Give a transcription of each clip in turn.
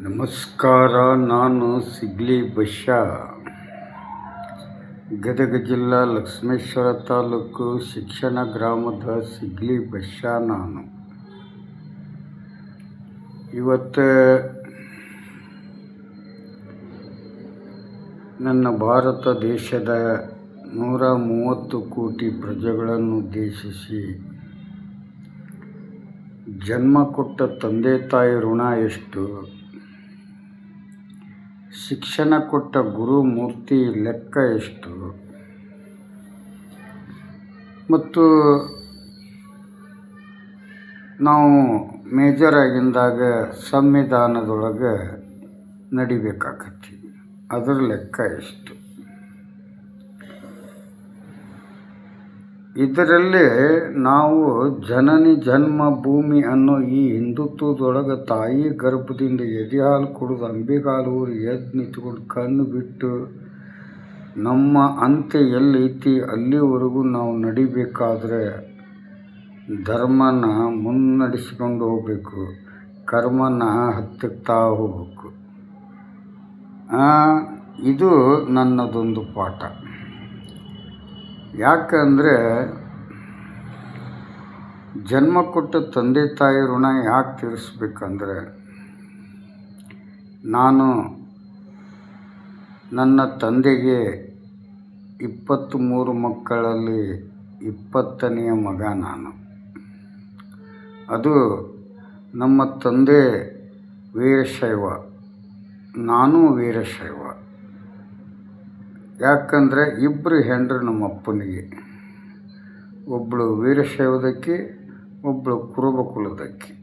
ನಮಸ್ಕಾರ. ನಾನು ಸಿಗ್ಲಿ ಬಶ್ಯಾ, ಗದಗ ಜಿಲ್ಲಾ ಲಕ್ಷ್ಮೇಶ್ವರ ತಾಲೂಕು ಶಿಕ್ಷಣ ಗ್ರಾಮದ ಸಿಗ್ಲಿ ಬಶ್ಯಾ. ನಾನು ಇವತ್ತು ನನ್ನ ಭಾರತ ದೇಶದ 130 ಕೋಟಿ ಪ್ರಜೆಗಳನ್ನು ಉದ್ದೇಶಿಸಿ ಜನ್ಮ ಕೊಟ್ಟ ತಂದೆ ತಾಯಿ ಋಣ ಎಷ್ಟು, ಶಿಕ್ಷಣ ಕೊಟ್ಟ ಗುರುಮೂರ್ತಿ ಲೆಕ್ಕ ಎಷ್ಟು, ಮತ್ತು ನಾವು ಮೇಜರ್ ಆಗಿಂದಾಗ ಸಂವಿಧಾನದೊಳಗೆ ನಡಿಬೇಕಾಗತ್ತೆ, ಅದರ ಲೆಕ್ಕ ಎಷ್ಟು. ಇದರಲ್ಲಿ ನಾವು ಜನನಿ ಜನ್ಮ ಭೂಮಿ ಅನ್ನೋ ಈ ಹಿಂದುತ್ವದೊಳಗೆ ತಾಯಿ ಗರ್ಭದಿಂದ ಎದೆ ಹಾಲು ಕುಡಿದು ಅಂಬೆಗಾಲು ಊರಿ ಎದ್ದು ನಿಂತ್ಕೊಂಡು ಕಣ್ಣು ಬಿಟ್ಟು ನಮ್ಮ ಅಂತ್ಯ ಎಲ್ಲೈತಿ ಅಲ್ಲಿವರೆಗೂ ನಾವು ನಡಿಬೇಕಾದ್ರೆ ಧರ್ಮನ ಮುನ್ನಡೆಸ್ಕೊಂಡು ಹೋಗ್ಬೇಕು, ಕರ್ಮನ ಹತ್ತುತ್ತಾ ಹೋಗ್ಬೇಕು. ಇದು ನನ್ನದೊಂದು ಪಾಠ. ಯಾಕಂದರೆ ಜನ್ಮ ಕೊಟ್ಟ ತಂದೆ ತಾಯಿ ಋಣ ಯಾಕೆ ತೀರಿಸ್ಬೇಕಂದ್ರೆ, ನಾನು ನನ್ನ ತಂದೆಗೆ 23 ಮಕ್ಕಳಲ್ಲಿ 20ನೇ ಮಗ ನಾನು. ಅದು ನಮ್ಮ ತಂದೆ ವೀರಶೈವ, ನಾನು ವೀರಶೈವ. ಯಾಕಂದರೆ ಇಬ್ಬರು ಹೆಂಡ್ರು ನಮ್ಮ ಅಪ್ಪನಿಗೆ, ಒಬ್ಬಳು ವೀರಶೈವದಕ್ಕಿ, ಒಬ್ಬಳು ಕುರುಬ ಕುಲದಕ್ಕಿ.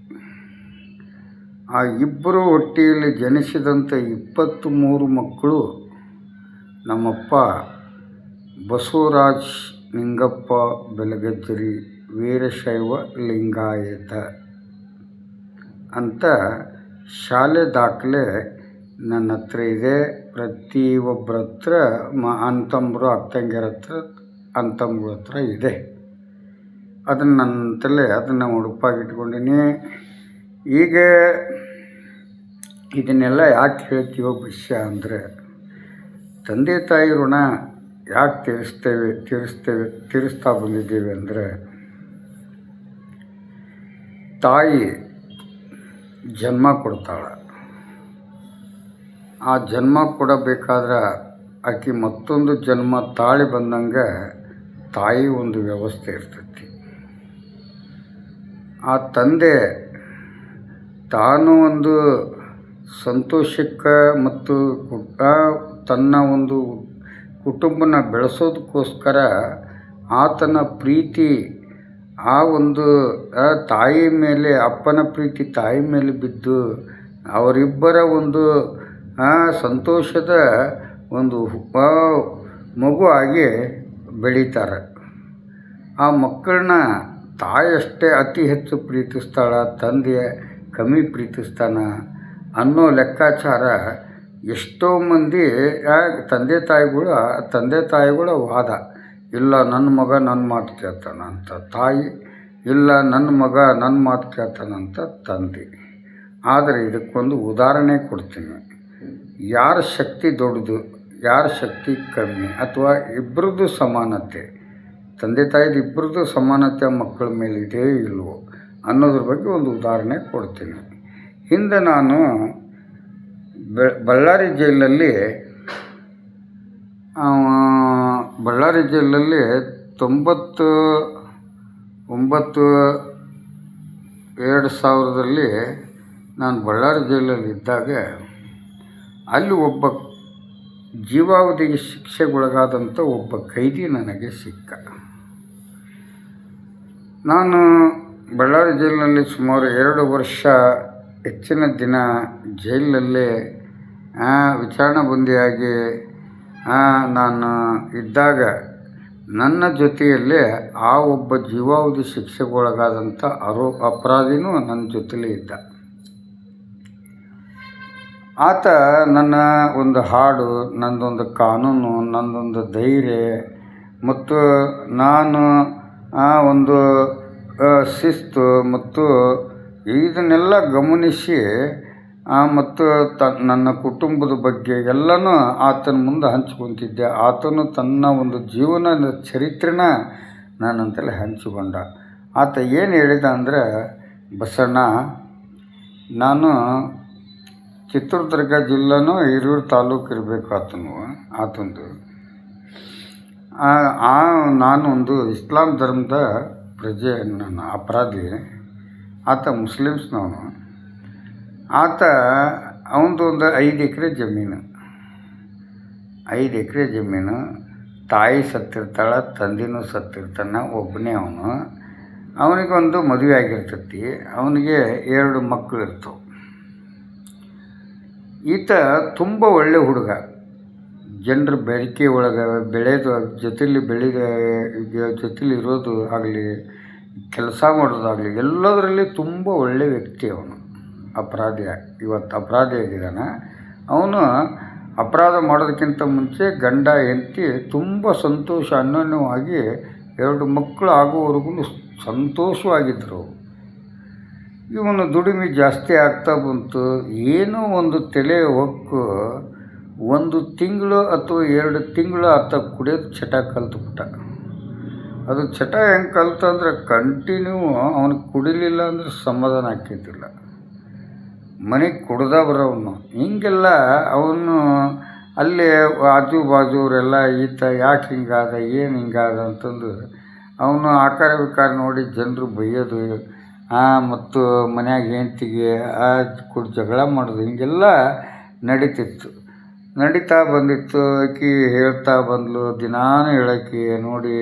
ಆ ಇಬ್ಬರು ಹೊಟ್ಟೆಯಲ್ಲಿ ಜನಿಸಿದಂಥ 23 ಮಕ್ಕಳು ನಮ್ಮಪ್ಪ ಬಸವರಾಜ್ ನಿಂಗಪ್ಪ ಬೆಲಗಜ್ಜರಿ ವೀರಶೈವ ಲಿಂಗಾಯತ ಅಂತ ಶಾಲೆ ದಾಖಲೆ ನನ್ನ ಹತ್ರ ಇದೆ. ಪ್ರತಿಯೊಬ್ಬರ ಹತ್ರ ಅಣ್ಣತಮ್ಮರು ಅಕ್ಕಂಗಿಯರ ಹತ್ರ ಅಣ್ಣತಮ್ಮಗಳ ಹತ್ರ ಇದೆ. ಅದನ್ನು ನನ್ನಂತಲೇ ಅದನ್ನು ಉಡುಪಾಗಿಟ್ಕೊಂಡೀನಿ. ಈಗ ಇದನ್ನೆಲ್ಲ ಯಾಕೆ ಹೇಳ್ತೀವೋ ವಿಷಯ ಅಂದರೆ, ತಂದೆ ತಾಯಿ ಋಣ ಯಾಕೆ ತೀರಿಸ್ತಾ ಬಂದಿದ್ದೇವೆ ಅಂದರೆ, ತಾಯಿ ಜನ್ಮ ಕೊಡ್ತಾಳೆ. ಆ ಜನ್ಮ ಕೊಡಬೇಕಾದ್ರೆ ಆಕೆ ಮತ್ತೊಂದು ಜನ್ಮ ತಾಳಿ ಬಂದಂಗೆ ತಾಯಿ ಒಂದು ವ್ಯವಸ್ಥೆ ಇರ್ತೈತಿ. ಆ ತಂದೆ ತಾನು ಒಂದು ಸಂತೋಷಕ್ಕೆ ಮತ್ತು ತನ್ನ ಒಂದು ಕುಟುಂಬನ ಬೆಳೆಸೋದಕ್ಕೋಸ್ಕರ ಆತನ ಪ್ರೀತಿ ಆ ಒಂದು ತಾಯಿ ಮೇಲೆ, ಅಪ್ಪನ ಪ್ರೀತಿ ತಾಯಿ ಮೇಲೆ ಬಿದ್ದು ಅವರಿಬ್ಬರ ಒಂದು ಸಂತೋಷದ ಒಂದು ಮಗು ಆಗಿ ಬೆಳೀತಾರೆ. ಆ ಮಕ್ಕಳನ್ನ ತಾಯಷ್ಟೇ ಅತಿ ಹೆಚ್ಚು ಪ್ರೀತಿಸ್ತಾಳೆ, ತಂದೆ ಕಮ್ಮಿ ಪ್ರೀತಿಸ್ತಾನೆ ಅನ್ನೋ ಲೆಕ್ಕಾಚಾರ ಎಷ್ಟೋ ಮಂದಿ ತಂದೆ ತಾಯಿಗಳ ವಾದ. ಇಲ್ಲ, ನನ್ನ ಮಗ ನನ್ನ ಮಾತು ಕೇಳ್ತಾನಂತ ತಾಯಿ, ಇಲ್ಲ ನನ್ನ ಮಗ ನನ್ನ ಮಾತು ಕೇಳ್ತಾನಂತ ತಂದೆ. ಆದರೆ ಇದಕ್ಕೊಂದು ಉದಾಹರಣೆ ಕೊಡ್ತೀನಿ. ಯಾರ ಶಕ್ತಿ ದೊಡ್ಡದು, ಯಾರ ಶಕ್ತಿ ಕಮ್ಮಿ, ಅಥವಾ ಇಬ್ಬರದ್ದು ಸಮಾನತೆ, ತಂದೆ ತಾಯಿದು ಇಬ್ಬರದ್ದು ಸಮಾನತೆ ಮಕ್ಕಳ ಮೇಲೆ ಇದೆಯೋ ಇಲ್ವೋ ಅನ್ನೋದ್ರ ಬಗ್ಗೆ ಒಂದು ಉದಾಹರಣೆ ಕೊಡ್ತೀನಿ. ಹಿಂದೆ ನಾನು ಬಳ್ಳಾರಿ ಜೈಲಲ್ಲಿ 2000ರಲ್ಲಿ ನಾನು ಬಳ್ಳಾರಿ ಜೈಲಲ್ಲಿ ಇದ್ದಾಗ ಅಲ್ಲಿ ಒಬ್ಬ ಜೀವಾವಧಿಗೆ ಶಿಕ್ಷೆಗೊಳಗಾದಂಥ ಒಬ್ಬ ಖೈದಿ ನನಗೆ ಸಿಕ್ಕ. ನಾನು ಬಳ್ಳಾರಿ ಜೈಲಿನಲ್ಲಿ ಸುಮಾರು 2 ವರ್ಷ ಹೆಚ್ಚಿನ ದಿನ ಜೈಲಲ್ಲೇ ವಿಚಾರಣೆ ಬಂದಿಯಾಗಿ ನಾನು ಇದ್ದಾಗ ನನ್ನ ಜೊತೆಯಲ್ಲೇ ಆ ಒಬ್ಬ ಜೀವಾವಧಿ ಶಿಕ್ಷೆಗೊಳಗಾದಂಥ ಅಪರಾಧಿನೂ ನನ್ನ ಜೊತೆಲೇ ಇದ್ದ. ಆತ ನನ್ನ ಒಂದು ಹಾಡು, ನನ್ನದೊಂದು ಕಾನೂನು, ನನ್ನದೊಂದು ಧೈರ್ಯ ಮತ್ತು ನಾನು ಒಂದು ಶಿಸ್ತು ಮತ್ತು ಇದನ್ನೆಲ್ಲ ಗಮನಿಸಿ ಮತ್ತು ನನ್ನ ಕುಟುಂಬದ ಬಗ್ಗೆ ಎಲ್ಲನೂ ಆತನ ಮುಂದೆ ಹಂಚ್ಕೊತಿದ್ದೆ. ಆತನು ತನ್ನ ಒಂದು ಜೀವನದ ಚರಿತ್ರೆನ ನನ್ನಂತಲೇ ಹಂಚಿಕೊಂಡ. ಆತ ಏನು ಹೇಳಿದ ಅಂದರೆ, ಬಸಣ್ಣ, ನಾನು ಚಿತ್ರದುರ್ಗ ಜಿಲ್ಲೆನೂ ಹಿರಿಯೂರು ತಾಲೂಕು ಇರಬೇಕು ಆತಂದು. ನಾನೊಂದು ಇಸ್ಲಾಂ ಧರ್ಮದ ಪ್ರಜೆ, ನನ್ನ ಅಪರಾಧಿ. ಆತ ಮುಸ್ಲಿಮ್ಸ್ನವನು. ಅವನದು ಒಂದು 5 ಎಕರೆ ಜಮೀನು. 5 ಎಕರೆ ಜಮೀನು. ತಾಯಿ ಸತ್ತಿರ್ತಾಳೆ, ತಂದೆನೂ ಸತ್ತಿರ್ತಾನೆ, ಒಬ್ಬನೇ ಅವನು. ಅವನಿಗೊಂದು ಮದುವೆ ಆಗಿರ್ತೈತಿ. ಅವನಿಗೆ 2 ಮಕ್ಕಳು ಇರ್ತವೆ. ಈತ ತುಂಬ ಒಳ್ಳೆ ಹುಡುಗ. ಜನರ ಬೆರಿಕೆ ಒಳಗೆ ಜೊತೆಲಿ ಇರೋದು ಆಗಲಿ, ಕೆಲಸ ಮಾಡೋದಾಗಲಿ, ಎಲ್ಲದರಲ್ಲಿ ತುಂಬ ಒಳ್ಳೆಯ ವ್ಯಕ್ತಿ ಅವನು. ಇವತ್ತು ಅಪರಾಧಿ ಆಗಿದ್ದಾನೆ. ಅವನು ಅಪರಾಧ ಮಾಡೋದಕ್ಕಿಂತ ಮುಂಚೆ ಗಂಡ ಹೆಂಡತಿ ತುಂಬ ಅನ್ಯೋನ್ಯವಾಗಿ 2 ಮಕ್ಕಳು ಆಗುವವರೆಗೂ ಸಂತೋಷವಾಗಿದ್ದರು. ಇವನು ದುಡಿಮೆ ಜಾಸ್ತಿ ಆಗ್ತಾ ಬಂತು. ಏನೋ ಒಂದು ತಲೆ ಹೊಕ್ಕು 1 ತಿಂಗಳು ಅಥವಾ 2 ತಿಂಗಳು ಆತ ಕುಡಿಯೋದು ಚಟ ಕಲ್ತ್ಬಿಟ್ಟ. ಅದು ಚಟ ಹೆಂಗೆ ಕಲ್ತಂದ್ರೆ, ಕಂಟಿನ್ಯೂ ಅವನು ಕುಡಿಲಿಲ್ಲ ಅಂದ್ರೆ ಸಮಾಧಾನ ಆಗ್ತಿದ್ದಿಲ್ಲ. ಮನೆಗೆ ಕುಡ್ದ ಬರೋವನು. ಹೀಗೆಲ್ಲ ಅವನು ಅಲ್ಲೇ ಆಜು ಬಾಜುವರೆಲ್ಲ ಈತ ಯಾಕೆ ಹಿಂಗಾದ, ಏನು ಹಿಂಗಾದ ಅಂತಂದು ಅವನು ಆಕಾರ ವಿಕಾರ ನೋಡಿ ಜನರು ಬೈಯೋದು, ಮತ್ತು ಮನ್ಯಾಗ ಹೆಂಡ್ತಿಗೆ ಜಗಳ ಮಾಡೋದು, ಹಿಂಗೆಲ್ಲ ನಡೀತಾ ಬಂದಿತ್ತು. ಆಕೆ ಹೇಳ್ತಾ ಬಂದ್ಲು, ದಿನಾನು ಹೇಳೋಕೆ, ನೋಡಿ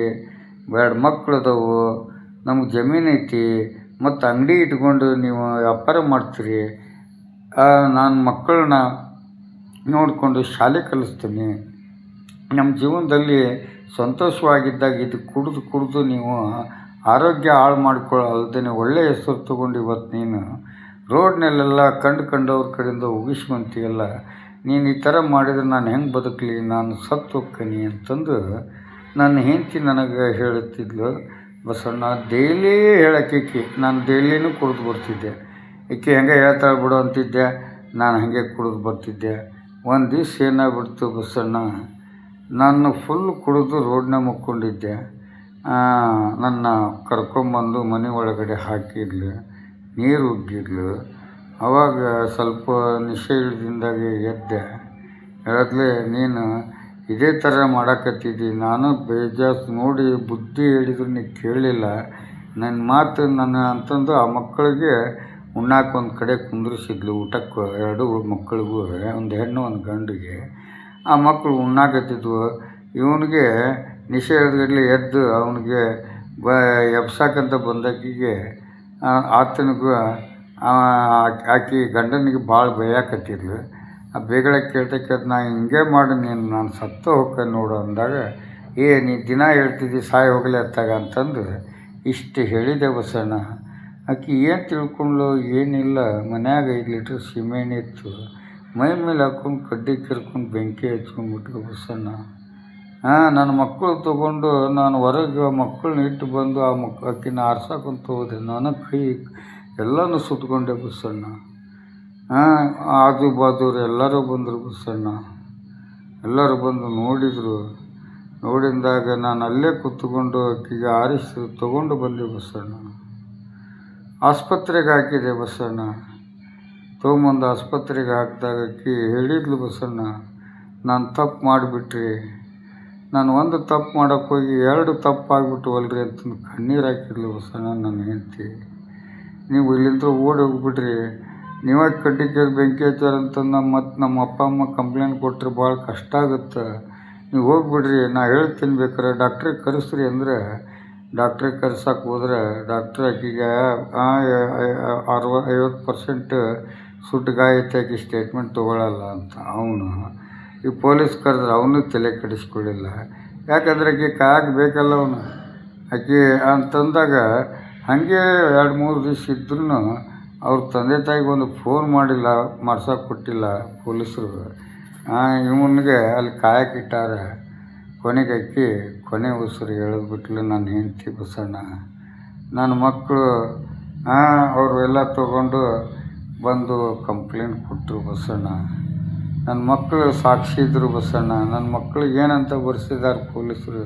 2 ಮಕ್ಳು ಅದಾವು, ನಮ್ಗೆ ಜಮೀನು ಐತಿ, ಮತ್ತು ಅಂಗಡಿ ಇಟ್ಕೊಂಡು ನೀವು ವ್ಯಾಪಾರ ಮಾಡ್ತೀರಿ, ನಾನು ಮಕ್ಕಳನ್ನ ನೋಡಿಕೊಂಡು ಶಾಲೆ ಕಲಿಸ್ತೀನಿ, ನಮ್ಮ ಜೀವನದಲ್ಲಿ ಸಂತೋಷವಾಗಿದ್ದಾಗ ಇದು ಕುಡಿದು ನೀವು ಆರೋಗ್ಯ ಹಾಳು ಮಾಡ್ಕೊಳ್ಳಲ್ದೇ ಒಳ್ಳೆಯ ಹೆಸರು ತೊಗೊಂಡು ಇವತ್ತು ನೀನು ರೋಡ್ನಲ್ಲೆಲ್ಲ ಕಂಡವ್ರ ಕಡೆಯಿಂದ ಉಗಿಸ್ಕೊಂತೀಯಲ್ಲ, ನೀನು ಈ ಥರ ಮಾಡಿದರೆ ನಾನು ಹೆಂಗೆ ಬದುಕಲಿ, ನಾನು ಸತ್ತು ಹೋಗ್ತೀನಿ ಅಂತಂದು ನನ್ನ ಹೆಂಡತಿ ನನಗೆ ಹೇಳುತ್ತಿದ್ಲು. ಬಸಣ್ಣ, ಡೈಲಿ ಹೇಳೋಕೆ ನಾನು ಡೈಲಿನೂ ಕುಡಿದು ಬರ್ತಿದ್ದೆ. ಈಕೆ ಹೆಂಗೆ ಹೇಳ್ತಾಳೆ ಬಿಡು ಅಂತಿದ್ದೆ, ನಾನು ಹಾಗೆ ಕುಡಿದು ಬರ್ತಿದ್ದೆ. ಒಂದು ದಿವ್ಸ ಏನಾಗ್ಬಿಡ್ತು ಬಸಣ್ಣ, ನಾನು ಫುಲ್ ಕುಡಿದು ರೋಡ್ನಾಗ ಮುಕ್ಕೊಂಡಿದ್ದೆ. ನನ್ನ ಕರ್ಕೊಂಬಂದು ಮನೆ ಒಳಗಡೆ ಹಾಕಿದ್ಲು, ನೀರು ಉಗ್ಗಿದ್ಲು. ಆವಾಗ ಸ್ವಲ್ಪ ನಿಶೆ ಇಳಿದಿಂದಾಗೆ ಎದ್ದೆ. ಹೇಳಿದ್ಲೆ, ನೀನು ಇದೇ ಥರ ಮಾಡಕತ್ತಿದ್ದಿ, ನಾನು ಬೇಜಾರು ನೋಡಿ ಬುದ್ಧಿ ಹೇಳಿದ್ರು ನೀ ಕೇಳಲಿಲ್ಲ, ನನ್ನ ಮಾತು ಅಂತಂದು ಆ ಮಕ್ಕಳಿಗೆ ಉಣ್ಣಾಕ ಒಂದು ಕಡೆ ಕುಂದ್ರಿಸಿದ್ಲು ಊಟಕ್ಕೆ. 2 ಮಕ್ಕಳಿಗೂ, ಒಂದು ಹೆಣ್ಣು ಒಂದು ಗಂಡಿಗೆ. ಆ ಮಕ್ಕಳು ಉಣ್ಣಾಕತ್ತಿದ್ವು. ಇವನಿಗೆ ನಿಶೆ ಹಿಡಿದ್ಗಡ್ಲೆ ಎದ್ದು ಅವನಿಗೆ ಎಬ್ಸಾಕಂತ ಬಂದಾಕಿಗೆ ಆತನಿಗೂ ಆಕೆ ಗಂಡನಿಗೆ ಭಾಳ ಬೈಯಾಕತ್ತಿದ್ಲು. ಆ ಬೇಗಡೆ ಕೇಳ್ತಕ್ಕ, ನಾ ಹಿಂಗೆ ಮಾಡಿ ನಾನು ಸತ್ತು ಹೋಗ್ತೇನೆ ನೋಡು ಅಂದಾಗ, ನೀ ದಿನ ಹೇಳ್ತಿದ್ದಿ ಸಾಯಿ ಹೋಗಲಿ ಅತ್ತಾಗ ಅಂತಂದು ಇಷ್ಟು ಹೇಳಿದೆ ಬಸಣ್ಣ. ಆಕೆ ಏನು ತಿಳ್ಕೊಂಡ್ಲು, ಏನಿಲ್ಲ, ಮನ್ಯಾಗ 5 ಲೀಟ್ರ್ ಸೀಮೆಎಣ್ಣೆ ಇತ್ತು, ಮೈ ಮೇಲೆ ಹಾಕ್ಕೊಂಡು ಕಡ್ಡಿ ಕೆರ್ಕೊಂಡು ಬೆಂಕಿ ಹಚ್ಕೊಂಡ್ಬಿಟ್ರು ಬಸಣ್ಣ. ನನ್ನ ಮಕ್ಕಳು ತೊಗೊಂಡು ನಾನು ಹೊರಗೆ ಮಕ್ಕಳನ್ನ ಇಟ್ಟು ಬಂದು ಆಕಿನ ಆರ್ಸಕ್ಕಂತ ಹೋದೆ. ನಾನು ಕೈ ಎಲ್ಲನೂ ಸುಟ್ಕೊಂಡೆ ಬಸಣ್ಣ. ಆಜು ಬಾಜೂರು ಎಲ್ಲರೂ ಬಂದರು ಬಸಣ್ಣ. ಎಲ್ಲರೂ ಬಂದು ನೋಡಿದಾಗ ನಾನು ಅಲ್ಲೇ ಕೂತ್ಕೊಂಡು ಆಕೆಗೆ ಆರಿಸಿ ತೊಗೊಂಡು ಬಂದೆ ಬಸಣ್ಣ. ಆಸ್ಪತ್ರೆಗೆ ಹಾಕಿದೆ ಬಸಣ್ಣ. ತೊಗೊಂಬಂದು ಆಸ್ಪತ್ರೆಗೆ ಹಾಕಿದಾಗ ಆಕೆ ಹೇಳಿದ್ಲು, ಬಸಣ್ಣ, ನಾನು ತಪ್ಪು ಮಾಡಿಬಿಟ್ರಿ, ನಾನು ಒಂದು ತಪ್ಪು ಮಾಡೋಕ್ಕೆ ಹೋಗಿ 2 ತಪ್ಪು ಆಗಿಬಿಟ್ಟುವಲ್ರಿ ಅಂತಂದು ಕಣ್ಣೀರು ಹಾಕಿದ್ಲು ಬಸಣ್ಣ ನನ್ನ ಹೆಂಡತಿ. ನೀವು ಇಲ್ಲಿಂದ ಓಡಿ ಹೋಗ್ಬಿಡ್ರಿ, ನೀವೇ ಕಡ್ಡಿ ಕೇರಿ ಬೆಂಕಿ ಹಚ್ಚಾರಂತಂದು ಮತ್ತು ನಮ್ಮ ಅಪ್ಪ ಅಮ್ಮ ಕಂಪ್ಲೇಂಟ್ ಕೊಟ್ಟರೆ ಭಾಳ ಕಷ್ಟ ಆಗುತ್ತೆ, ನೀವು ಹೋಗ್ಬಿಡ್ರಿ, ನಾ ಹೇಳ್ತೀನಿ ಬೇಕಾರೆ ಡಾಕ್ಟ್ರಿಗೆ ಕರೆಸ್ರಿ ಅಂದರೆ ಡಾಕ್ಟ್ರಿಗೆ ಕರ್ಸಕ್ಕೆ ಹೋದ್ರೆ ಡಾಕ್ಟ್ರ್ ಆಕೆಗೆ 50% ಸುಟ್ಟು ಗಾಯ ಐತೆ, ಆಕೆ ಸ್ಟೇಟ್ಮೆಂಟ್ ತೊಗೊಳ್ಳಲ್ಲ ಅಂತ. ಅವನು ಈ ಪೊಲೀಸ್ ಕರೆದ್ರೆ ಅವನು ತಲೆ ಕೆಡಿಸ್ಕೊಳ್ಳಿಲ್ಲ. ಯಾಕಂದ್ರೆ ಆಕೆ ಕಾಯಕ್ಕೆ ಬೇಕಲ್ಲ ಅವನು. ಆಕೆ ಅಂತಂದಾಗ ಹಾಗೆ 2-3 ದಿವಸ ಇದ್ರೂ ಅವ್ರ ತಂದೆ ತಾಯಿಗೆ ಒಂದು ಫೋನ್ ಮಾಡಿಲ್ಲ, ಮಾಡ್ಸೋಕೆ ಕೊಟ್ಟಿಲ್ಲ ಪೊಲೀಸರು. ಇವನಿಗೆ ಅಲ್ಲಿ ಕಾಯಕ್ಕೆ ಇಟ್ಟಾರೆ. ಕೊನೆಗೆ ಆಕೆ ಕೊನೆ ಉಸಿರು ಎಳೆದ್ಬಿಟ್ಲು ನನ್ನ ಹೆಂಡತಿ ಬಸಣ್ಣ. ನನ್ನ ಮಕ್ಕಳು ಅವರು ಎಲ್ಲ ತೊಗೊಂಡು ಬಂದು ಕಂಪ್ಲೇಂಟ್ ಕೊಟ್ಟರು ಬಸಣ್ಣ. ನನ್ನ ಮಕ್ಕಳು ಸಾಕ್ಷಿ ಇದ್ದರು ಬಸಣ್ಣ. ನನ್ನ ಮಕ್ಳಿಗೆ ಏನಂತ ಬರ್ಸಿದ್ದಾರೆ ಪೊಲೀಸರು.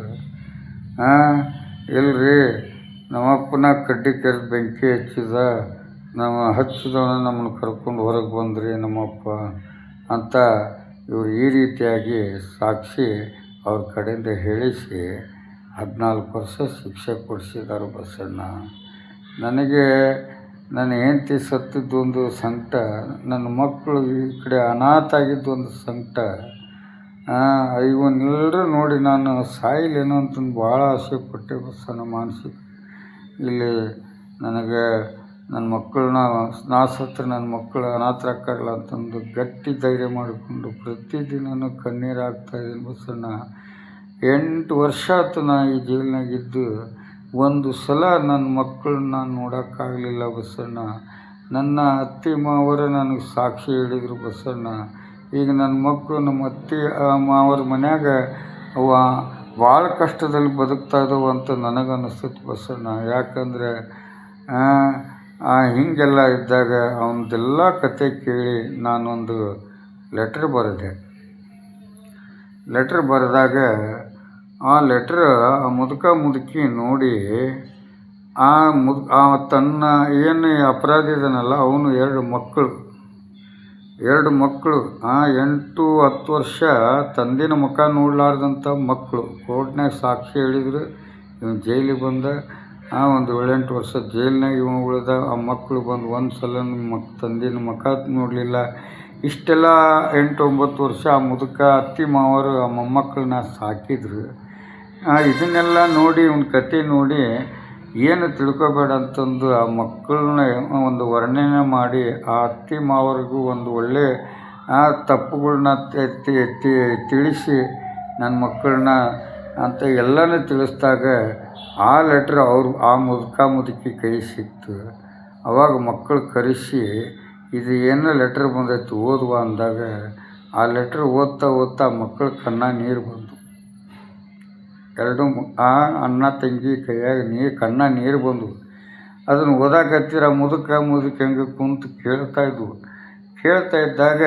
ಇಲ್ರಿ ನಮ್ಮಪ್ಪನ ಕಡ್ಡಿ ಕೆರೆದು ಬೆಂಕಿ ಹಚ್ಚಿದ, ನಾವು ಹಚ್ಚಿದವನ ನಮ್ಮನ್ನು ಕರ್ಕೊಂಡು ಹೊರಗೆ ಬಂದ್ರಿ ನಮ್ಮಪ್ಪ ಅಂತ ಇವರು ಈ ರೀತಿಯಾಗಿ ಸಾಕ್ಷಿ ಅವ್ರ ಕಡೆಯಿಂದ ಹೇಳಿಸಿ 14 ವರ್ಷ ಶಿಕ್ಷೆ ಕೊಡಿಸಿದ್ದಾರೆ ಬಸಣ್ಣ. ನನಗೆ ನನ್ನ ಹೆಂಡತಿ ಸತ್ತಿದ್ದೊಂದು ಸಂಕಟ, ನನ್ನ ಮಕ್ಕಳು ಈ ಕಡೆ ಅನಾಥ ಆಗಿದ್ದೊಂದು ಸಂಕಟ. ಇವನ್ನೆಲ್ಲರೂ ನೋಡಿ ನಾನು ಸಾಯಿಲೇನೋ ಅಂತಂದು ಭಾಳ ಆಸೆ ಪಟ್ಟೆ ಬಸಣ್ಣ. ಮಾನಸಿಕ ಇಲ್ಲಿ ನನಗೆ ನನ್ನ ಮಕ್ಕಳನ್ನ ನಾ ಸತ್ರ ನನ್ನ ಮಕ್ಕಳು ಅನಾಥರಾಗಲ್ಲ ಅಂತಂದು ಗಟ್ಟಿ ಧೈರ್ಯ ಮಾಡಿಕೊಂಡು ಪ್ರತಿದಿನವೂ ಕಣ್ಣೀರು ಹಾಕ್ತಾಯಿದ್ದೀನಿ ಬಸಣ್ಣ. 8 ವರ್ಷ ಆಯ್ತು ನಾ ಈ ಜೈಲಿನಾಗಿದ್ದು. ಒಂದು ಸಲ ನನ್ನ ಮಕ್ಕಳನ್ನ ನಾನು ನೋಡೋಕ್ಕಾಗಲಿಲ್ಲ ಬಸಣ್ಣ. ನನ್ನ ಅತ್ತೆ ಮಾವರು ನನಗೆ ಸಾಕ್ಷಿ ಹೇಳಿದರು ಬಸಣ್ಣ. ಈಗ ನನ್ನ ಮಕ್ಕಳು ನಮ್ಮ ಅತ್ತೆ ಮಾವರ ಮನ್ಯಾಗ ಅವ ಭಾಳ ಕಷ್ಟದಲ್ಲಿ ಬದುಕ್ತಾ ಇದ್ದಾವೆ ಅಂತ ನನಗೆ ಅನ್ನಿಸ್ತೈತೆ ಬಸಣ್ಣ. ಯಾಕಂದರೆ ಹೀಗೆಲ್ಲ ಇದ್ದಾಗ ಅವನದೆಲ್ಲ ಕತೆ ಕೇಳಿ ನಾನೊಂದು ಲೆಟ್ರ್ ಬರೆದೆ. ಲೆಟ್ರ್ ಬರೆದಾಗ ಆ ಲೆಟ್ರ್ ಆ ಮುದುಕಿ ನೋಡಿ ತನ್ನ ಏನು ಅಪರಾಧಿ ಇದನ್ನಲ್ಲ ಅವನು 2 ಮಕ್ಕಳು 8-10 ವರ್ಷ ತಂದಿನ ಮುಖ ನೋಡಲಾರ್ದಂಥ ಮಕ್ಕಳು ಕೋರ್ಟ್ನಾಗ ಸಾಕ್ಷಿ ಹೇಳಿದ್ರು. ಇವನು ಜೈಲಿಗೆ ಬಂದ ಒಂದು 7-8 ವರ್ಷ ಜೈಲಿನಾಗ ಇವನು ಉಳಿದ. ಆ ಮಕ್ಕಳು ಬಂದು ಒಂದು ಸಲ ತಂದಿನ ಮುಖ ನೋಡಲಿಲ್ಲ. ಇಷ್ಟೆಲ್ಲ 8-9 ವರ್ಷ ಆ ಮುದುಕ ಅತ್ತಿ ಮಾವರು ಆ ಮೊಮ್ಮಕ್ಕಳನ್ನ ಸಾಕಿದ್ರು. ಇದನ್ನೆಲ್ಲ ನೋಡಿ ಇವನ ಕತೆ ನೋಡಿ ಏನು ತಿಳ್ಕೊಬೇಡ ಅಂತಂದು ಆ ಮಕ್ಕಳನ್ನ ಒಂದು ವರ್ಣನೆ ಮಾಡಿ ಆ ಅತ್ತಿ ಮಾವರಿಗೂ ಒಂದು ಒಳ್ಳೆಯ ತಪ್ಪುಗಳನ್ನ ತಿಳಿಸಿ ನನ್ನ ಮಕ್ಕಳನ್ನ ಅಂತ ಎಲ್ಲನೂ ತಿಳಿಸಿದಾಗ ಆ ಲೆಟ್ರ್ ಆ ಮುದುಕಿ ಕೈ ಸಿಕ್ತು. ಅವಾಗ ಮಕ್ಕಳು ಕರೆಸಿ ಇದು ಏನೋ ಲೆಟ್ರ್ ಬಂದೈತಿ ಓದುವ ಅಂದಾಗ ಆ ಲೆಟ್ರ್ ಓದ್ತಾ ಮಕ್ಕಳ ಕಣ್ಣಾಗ ನೀರು ಬಂತು. 2 ಅಣ್ಣ ತಂಗಿ ಕೈಯಾಗ ಕಣ್ಣಾಗ ನೀರು ಬಂದವು. ಅದನ್ನು ಓದಾಕತ್ತಿರ ಮುದುಕಿ ಹಂಗೆ ಕುಂತು ಕೇಳ್ತಾ ಇದ್ದಾಗ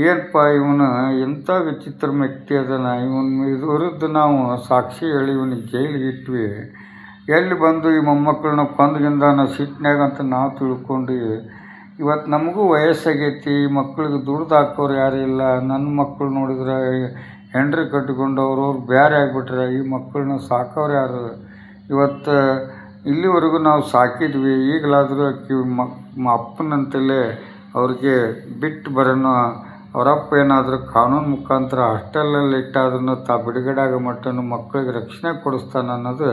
ಏನಪ್ಪ ಇವನು ಎಂಥ ವಿಚಿತ್ರ ವ್ಯಕ್ತಿ ಅದನ, ಇವನ ವಿರುದ್ಧ ನಾವು ಸಾಕ್ಷಿ ಹೇಳಿ ಇವನಿಗೆ ಜೈಲಿಗೆ ಇಟ್ವಿ, ಎಲ್ಲಿ ಬಂದು ಈ ಮೊಮ್ಮಕ್ಕಳನ್ನ ಕೊಂದಗಿಂದ ನಾವು ಸಿಟ್ಟಿನಾಗ ಅಂತ ನಾವು ತಿಳ್ಕೊಂಡು ಇವತ್ತು ನಮಗೂ ವಯಸ್ಸಾಗೈತಿ, ಮಕ್ಕಳಿಗೆ ದುಡ್ದು ಹಾಕೋರು ಯಾರೂ ಇಲ್ಲ. ನನ್ನ ಮಕ್ಕಳು ನೋಡಿದ್ರೆ ಹೆಂಡ್ರಿ ಕಟ್ಟಿಕೊಂಡು ಅವ್ರವ್ರು ಬೇರೆ ಆಗಿಬಿಟ್ರೆ ಈ ಮಕ್ಕಳನ್ನ ಸಾಕೋರು ಯಾರು? ಇವತ್ತು ಇಲ್ಲಿವರೆಗೂ ನಾವು ಸಾಕಿದ್ವಿ, ಈಗಲಾದರೂ ಅಪ್ಪನಂತಲೇ ಅವ್ರಿಗೆ ಬಿಟ್ಟು ಬರೋಣ. ಅವರಪ್ಪ ಏನಾದರೂ ಕಾನೂನು ಮುಖಾಂತರ ಹಾಸ್ಟೆಲಲ್ಲಿ ಇಟ್ಟಾದ್ರೂ ಬಿಡುಗಡೆ ಆಗೋ ಮಟ್ಟನು ಮಕ್ಕಳಿಗೆ ರಕ್ಷಣೆ ಕೊಡಿಸ್ತಾನೆ ಅನ್ನೋದು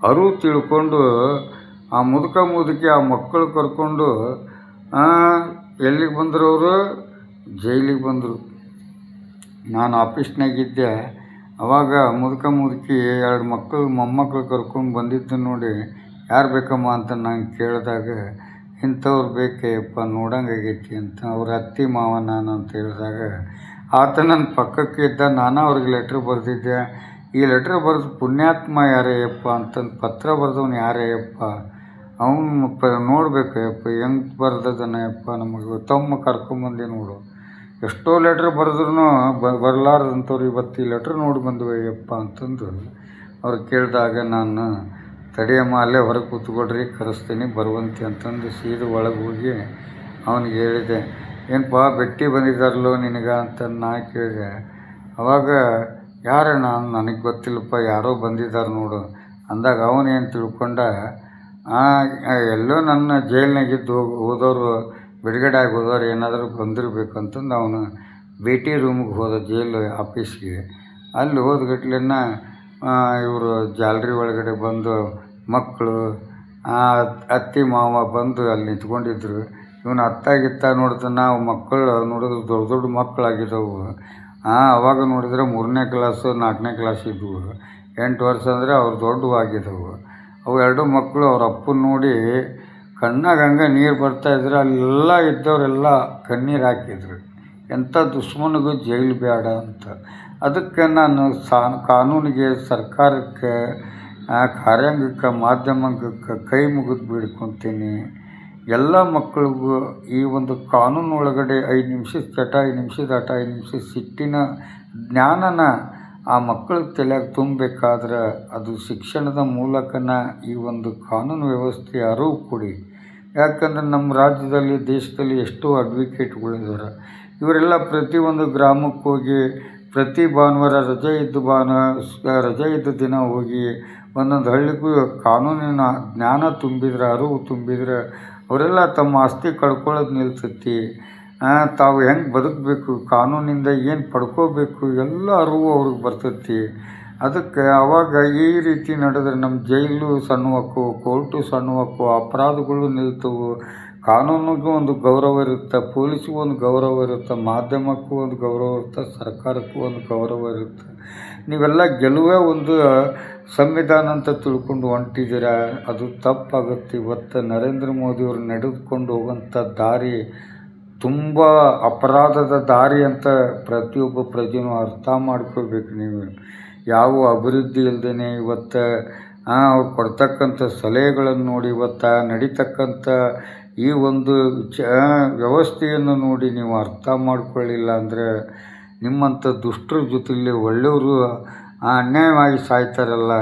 ಅರಿವು ತಿಳ್ಕೊಂಡು ಆ ಮುದುಕಿ ಆ ಮಕ್ಕಳು ಕರ್ಕೊಂಡು ಎಲ್ಲಿಗೆ ಬಂದರು ಅವರು? ಜೈಲಿಗೆ ಬಂದರು. ನಾನು ಆಫೀಸ್ನಾಗಿದ್ದೆ. ಅವಾಗ ಮುದುಕಿ 2 ಮೊಮ್ಮಕ್ಕಳು ಕರ್ಕೊಂಡು ಬಂದಿದ್ದು ನೋಡಿ ಯಾರು ಬೇಕಮ್ಮ ಅಂತ ನಾನು ಕೇಳಿದಾಗ ಇಂಥವ್ರು ಬೇಕೇಪ್ಪ ನೋಡಂಗಾಗೈತಿ ಅಂತ ಅವ್ರ ಅತ್ತಿ ಮಾವ ನಾನು ಅಂತ ಹೇಳಿದಾಗ ಆತ ನನ್ನ ಪಕ್ಕಕ್ಕೆ ಇದ್ದ. ನಾನು ಅವ್ರಿಗೆ ಲೆಟ್ರ್ ಬರೆದಿದ್ದೆ. ಈ ಲೆಟ್ರ್ ಬರೆದು ಪುಣ್ಯಾತ್ಮ ಯಾರಯ್ಯಪ್ಪ ಅಂತಂದು ಪತ್ರ ಬರೆದವನು ಯಾರಯ್ಯಪ್ಪ, ಅವನು ನೋಡ್ಬೇಕಯ್ಯಪ್ಪ ಹೆಂಗೆ ಬರ್ದದನಯ್ಯಪ್ಪ, ನಮಗೆ ತಮ್ಮ ಕರ್ಕೊಂಬಂದೆ ನೋಡು. ಎಷ್ಟೋ ಲೆಟ್ರ್ ಬರೆದ್ರೂ ಬರಲಾರ್ದಂಥವ್ರು ಇವತ್ತು ಈ ಲೆಟ್ರ್ ನೋಡಿ ಬಂದ್ವಯ್ಯಪ್ಪ ಅಂತಂದು ಅವ್ರು ಕೇಳಿದಾಗ ನಾನು ತಡಿಯಮ್ಮ ಅಲ್ಲೇ ಹೊರಗೆ ಕೂತ್ಕೊಳ್ರಿ ಕರೆಸ್ತೀನಿ ಬರುವಂತೆ ಅಂತಂದು ಸೀದಾ ಒಳಗೆ ಹೋಗಿ ಅವನಿಗೆ ಹೇಳಿದೆ. ಏನಪ್ಪ ಭೇಟಿ ಬಂದಿದ್ದಾರಲ್ಲೋ ನಿನಗೆ ಅಂತ ನಾ ಕೇಳಿದೆ. ಅವಾಗ ಯಾರಣ್ಣ? ನನಗೆ ಗೊತ್ತಿಲ್ಲಪ್ಪ, ಯಾರೋ ಬಂದಿದ್ದಾರೆ ನೋಡು ಅಂದಾಗ ಅವನೇನು ತಿಳ್ಕೊಂಡ ಎಲ್ಲೋ ನನ್ನ ಜೈಲಿನಾಗಿದ್ದು ಹೋದವರು ಬಿಡುಗಡೆ ಆಗಿ ಹೋದವ್ರು ಏನಾದರೂ ಬಂದಿರಬೇಕು ಅಂತಂದು ಅವನು ಭೇಟಿ ರೂಮಿಗೆ ಹೋದ ಜೈಲು ಆಫೀಸ್ಗೆ. ಅಲ್ಲಿ ಹೋದ್ಗಟ್ಲೆನ ಇವರು ಜಾಲ್ರಿ ಒಳಗಡೆ ಬಂದು ಮಕ್ಕಳು ಅತ್ತಿ ಮಾವ ಬಂದು ಅಲ್ಲಿ ನಿಂತ್ಕೊಂಡಿದ್ರು. ಇವನು ಅತ್ತಾಗಿತ್ತ ನೋಡ್ತಾನೆ. ನಾವು ಮಕ್ಕಳು ನೋಡಿದ್ರೆ ದೊಡ್ಡ ಮಕ್ಕಳಾಗಿದ್ದವು. ಅವಾಗ ನೋಡಿದ್ರೆ 3ನೇ ಕ್ಲಾಸು 4ನೇ ಕ್ಲಾಸ್ ಇದ್ದವು. 8 ವರ್ಷ ಅಂದರೆ ಅವ್ರು ದೊಡ್ಡವಾಗಿದ್ದವು. ಅವು 2 ಮಕ್ಕಳು ಅವ್ರ ಅಪ್ಪನ ನೋಡಿ ಕಣ್ಣಾಗ ಹಂಗೆ ನೀರು ಬರ್ತಾಯಿದ್ರು. ಅಲ್ಲೆಲ್ಲ ಇದ್ದವರೆಲ್ಲ ಕಣ್ಣೀರು ಹಾಕಿದ್ರು. ಎಂಥ ದುಶ್ಮನಿಗೂ ಜೈಲು ಬೇಡ ಅಂತ. ಅದಕ್ಕೆ ನಾನು ಕಾನೂನಿಗೆ, ಸರ್ಕಾರಕ್ಕೆ, ಕಾರ್ಯಾಂಗಕ್ಕೆ, ಮಾಧ್ಯಮಕ್ಕೆ ಕೈ ಮುಗಿದು ಬೇಡ್ಕೊತೀನಿ. ಎಲ್ಲ ಮಕ್ಕಳಿಗೂ ಈ ಒಂದು ಕಾನೂನು ಒಳಗಡೆ 5 ನಿಮಿಷದ ಚಟ, 5 ನಿಮಿಷದ ಆಟ, 5 ನಿಮಿಷದ ಸಿಟ್ಟಿನ ಜ್ಞಾನನ ಆ ಮಕ್ಕಳ ತಲೆಯಾಗ ತುಂಬಬೇಕಾದ್ರೆ ಅದು ಶಿಕ್ಷಣದ ಮೂಲಕನ ಈ ಒಂದು ಕಾನೂನು ವ್ಯವಸ್ಥೆ ಅರಿವು ಕೊಡಿ. ಯಾಕಂದ್ರೆ ನಮ್ಮ ರಾಜ್ಯದಲ್ಲಿ ದೇಶದಲ್ಲಿ ಎಷ್ಟೋ ಅಡ್ವೊಕೇಟ್ಗಳಿದ್ದಾರೆ. ಇವರೆಲ್ಲ ಪ್ರತಿಯೊಂದು ಗ್ರಾಮಕ್ಕೆ ಹೋಗಿ ಪ್ರತಿ ಭಾನುವಾರ ರಜೆ ಇದ್ದ ದಿನ ಹೋಗಿ ಒಂದೊಂದು ಹಳ್ಳಿಗೂ ಕಾನೂನಿನ ಜ್ಞಾನ ತುಂಬಿದ್ರೆ, ಅರಿವು ತುಂಬಿದ್ರೆ ಅವರೆಲ್ಲ ತಮ್ಮ ಆಸ್ತಿ ಕಳ್ಕೊಳ್ಳೋದು ನಿಲ್ತೈತಿ. ತಾವು ಹೆಂಗೆ ಬದುಕಬೇಕು, ಕಾನೂನಿಂದ ಏನು ಪಡ್ಕೋಬೇಕು ಎಲ್ಲ ಅರಿವು ಅವ್ರಿಗೆ ಬರ್ತೈತಿ. ಅದಕ್ಕೆ ಆವಾಗ ಈ ರೀತಿ ನಡೆದ್ರೆ ನಮ್ಮ ಜೈಲು ಸಣ್ಣವಕ್ಕು, ಕೋರ್ಟು ಸಣ್ಣವಕ್ಕು, ಅಪರಾಧಗಳು ನಿಲ್ತವು, ಕಾನೂನಿಗೂ ಒಂದು ಗೌರವ ಇರುತ್ತೆ, ಪೊಲೀಸಿಗೂ ಒಂದು ಗೌರವ ಇರುತ್ತೆ, ಮಾಧ್ಯಮಕ್ಕೂ ಒಂದು ಗೌರವ ಇರುತ್ತೆ, ಸರ್ಕಾರಕ್ಕೂ ಒಂದು ಗೌರವ ಇರುತ್ತೆ. ನೀವೆಲ್ಲ ಗೆಲುವೇ ಒಂದು ಸಂವಿಧಾನ ಅಂತ ತಿಳ್ಕೊಂಡು ಹೊಂಟಿದ್ದೀರ, ಅದು ತಪ್ಪಾಗುತ್ತೆ. ಇವತ್ತು ನರೇಂದ್ರ ಮೋದಿಯವರು ನಡೆದುಕೊಂಡು ಹೋಗೋಂಥ ದಾರಿ ತುಂಬ ಅಪರಾಧದ ದಾರಿ ಅಂತ ಪ್ರತಿಯೊಬ್ಬ ಪ್ರಜೆನೂ ಅರ್ಥ ಮಾಡ್ಕೋಬೇಕು. ನೀವು ಯಾವ ಅಭಿವೃದ್ಧಿ ಇಲ್ಲದೇ ಇವತ್ತು ಅವ್ರು ಕೊಡ್ತಕ್ಕಂಥ ಸಲಹೆಗಳನ್ನು ನೋಡಿ ಇವತ್ತು ನಡೀತಕ್ಕಂಥ ಈ ಒಂದು ವ್ಯವಸ್ಥೆಯನ್ನು ನೋಡಿ ನೀವು ಅರ್ಥ ಮಾಡ್ಕೊಳ್ಳಿಲ್ಲ ಅಂದರೆ ನಿಮ್ಮಂಥ ದುಷ್ಟರ ಜೊತೆಯಲ್ಲಿ ಒಳ್ಳೆಯವರು ಅನ್ಯಾಯವಾಗಿ ಸಾಯ್ತಾರಲ್ಲ.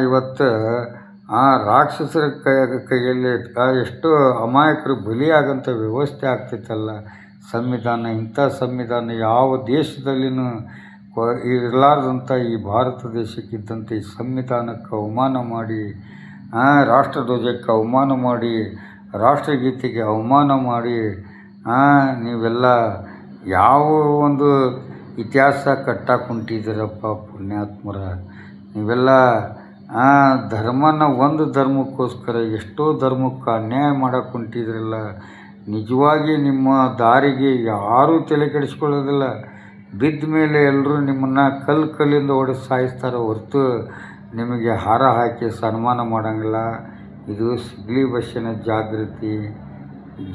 ಇವತ್ತು ರಾಕ್ಷಸರ ಕೈಯಲ್ಲಿ ಎಷ್ಟೋ ಅಮಾಯಕರು ಬಲಿಯಾಗಂಥ ವ್ಯವಸ್ಥೆ ಆಗ್ತೈತಲ್ಲ. ಇಂಥ ಸಂವಿಧಾನ ಯಾವ ದೇಶದಲ್ಲಿನೂ ಇರಲಾರ್ದಂಥ ಈ ಭಾರತ ದೇಶಕ್ಕಿದ್ದಂಥ ಈ ಸಂವಿಧಾನಕ್ಕೆ ಅವಮಾನ ಮಾಡಿ, ರಾಷ್ಟ್ರಧ್ವಜಕ್ಕೆ ಅವಮಾನ ಮಾಡಿ, ರಾಷ್ಟ್ರಗೀತೆಗೆ ಅವಮಾನ ಮಾಡಿ, ನೀವೆಲ್ಲ ಯಾವ ಒಂದು ಇತಿಹಾಸ ಕಟ್ಟಕ್ಕೆ ಹೊಂಟಿದ್ದೀರಪ್ಪ ಪುಣ್ಯಾತ್ಮರ. ನೀವೆಲ್ಲ ಒಂದು ಧರ್ಮಕ್ಕೋಸ್ಕರ ಎಷ್ಟೋ ಧರ್ಮಕ್ಕೆ ಅನ್ಯಾಯ ಮಾಡಕ್ಕೆ ಹೊಂಟಿದ್ರಲ್ಲ. ನಿಜವಾಗಿ ನಿಮ್ಮ ದಾರಿಗೆ ಯಾರೂ ತಲೆ ಕೆಡಿಸ್ಕೊಳ್ಳೋದಿಲ್ಲ. ಬಿದ್ದ ಮೇಲೆ ಎಲ್ಲರೂ ನಿಮ್ಮನ್ನು ಕಲ್ಲಿಂದ ಹೊಡೆದು ಸಾಯಿಸ್ತಾರೆ ಹೊರತು ನಿಮಗೆ ಹಾರ ಹಾಕಿ ಸನ್ಮಾನ ಮಾಡೋಂಗಿಲ್ಲ. ಇದು ಸಿಗಲಿ ಬಸ್ಸಿನ ಜಾಗೃತಿ.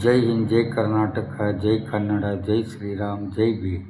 ಜೈ ಹಿಂದ್, ಜೈ ಕರ್ನಾಟಕ, ಜೈ ಕನ್ನಡ, ಜೈ ಶ್ರೀರಾಮ್, ಜೈ ಭೀಮ್.